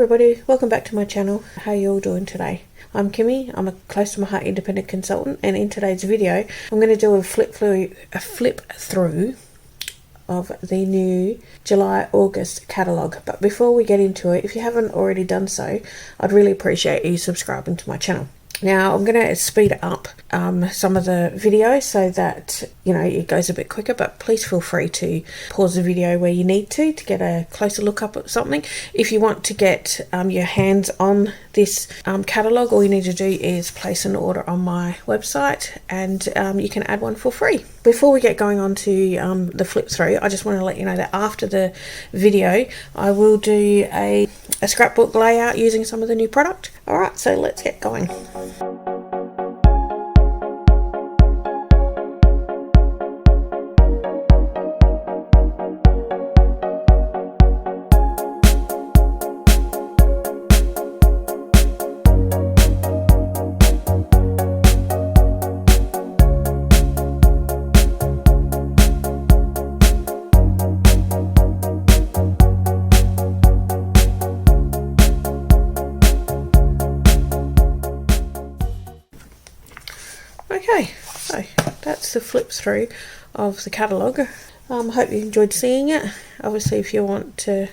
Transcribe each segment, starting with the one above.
everybody, welcome back to my channel. How are you all doing today? I'm Kimmy, I'm a close to my heart independent consultant, and in today's video I'm going to do a flip through of the new July-August catalogue. But before we get into it, if you haven't already done so, I'd really appreciate you subscribing to my channel. Now I'm going to speed up some of the video so that it goes a bit quicker, but please feel free to pause the video where you need to get a closer look up at something. If you want to get your hands on this catalogue, all you need to do is place an order on my website, and you can add one for free. Before we get going on to the flip through, I just want to let you know that after the video I will do a scrapbook layout using some of the new product. Alright, so let's get going. Okay, so that's the flip through of the catalogue. Hope you enjoyed seeing it. Obviously, if you want to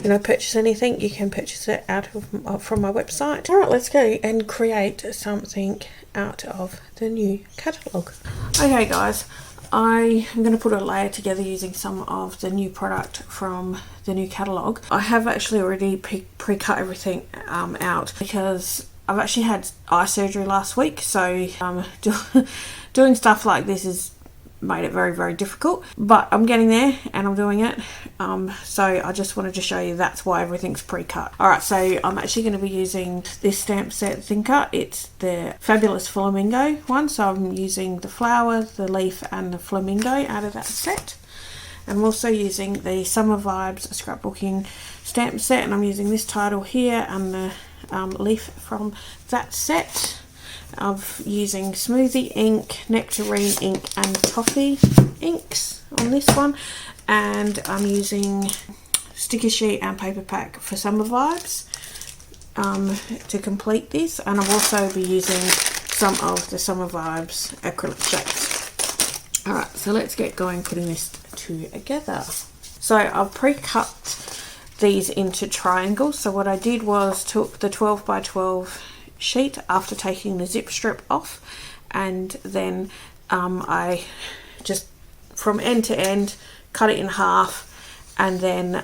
purchase anything, you can purchase it from my website. Alright, let's go and create something out of the new catalogue. Okay guys, I am going to put a layer together using some of the new product from the new catalogue. I have actually already pre-cut everything out because I've actually had eye surgery last week, so doing stuff like this has made it very, very difficult. But I'm getting there and I'm doing it. So I just wanted to show you that's why everything's pre-cut. Alright, so I'm actually going to be using this stamp set thinker. It's the Fabulous Flamingo one. So I'm using the flower, the leaf and the flamingo out of that set. I'm also using the Summer Vibes scrapbooking stamp set, and I'm using this title here and the leaf from that set. Of using Smoothie ink, Nectarine ink and Toffee inks on this one, and I'm using sticky sheet and paper pack for Summer Vibes to complete this, and I'll also be using some of the Summer Vibes acrylic shapes. Alright, so let's get going putting this together. So I've pre-cut these into triangles. So what I did was took the 12 by 12 sheet after taking the zip strip off, and then I just from end to end cut it in half, and then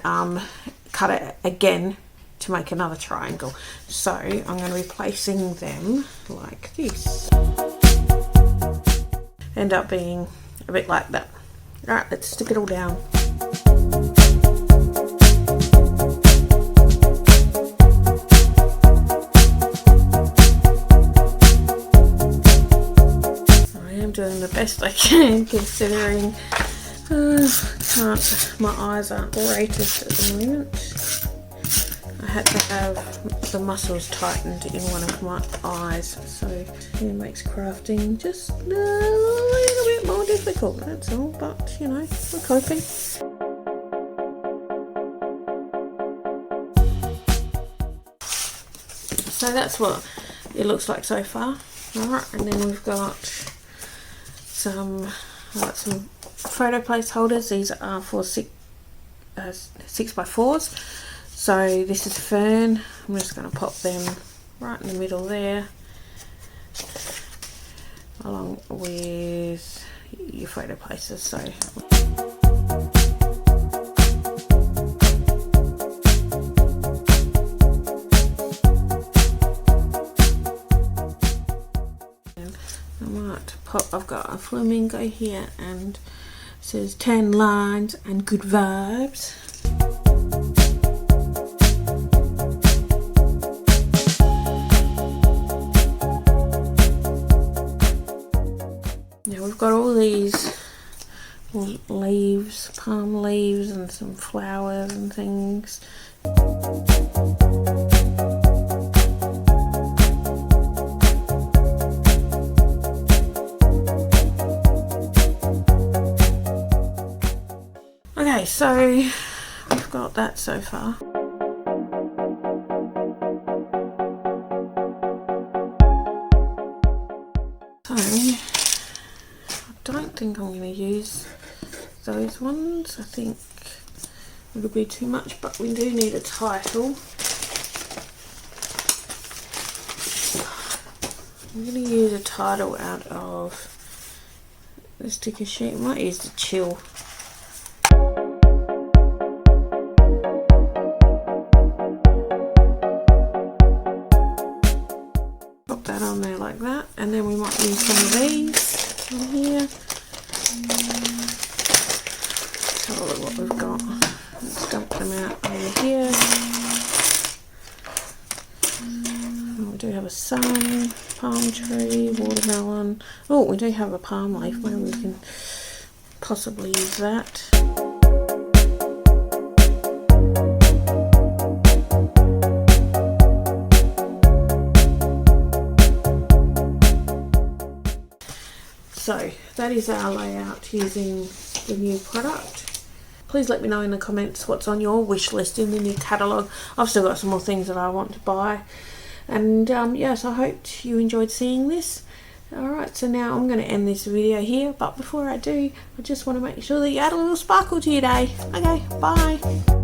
cut it again to make another triangle. So I'm going to be placing them like this. End up being a bit like that. Alright, let's stick it all down. Doing the best I can considering my eyes aren't greatest at the moment. I had to have the muscles tightened in one of my eyes, so it makes crafting just a little bit more difficult, that's all, but we're coping. So that's what it looks like so far. Alright, and then we've got some photo placeholders. These are for 6x4s. So this is fern. I'm just going to pop them right in the middle there, along with your photo places. So I've got a flamingo here, and it says 10 lines and good vibes. Now we've got all these leaves, palm leaves and some flowers and things. Okay, so I've got that so far. So I don't think I'm going to use those ones. I think it'll be too much, but we do need a title. I'm going to use a title out of the sticker sheet. I might use the chill. Pop that on there like that, and then we might use some of these on here. Let's have a look what we've got. Let's dump them out over here. We do have a sun, palm tree, watermelon. Oh, we do have a palm leaf. Maybe we can possibly use that. So that is our layout using the new product. Please let me know in the comments what's on your wish list in the new catalogue. I've still got some more things that I want to buy. And yes, I hope you enjoyed seeing this. Alright, so now I'm going to end this video here. But before I do, I just want to make sure that you add a little sparkle to your day. Okay, bye.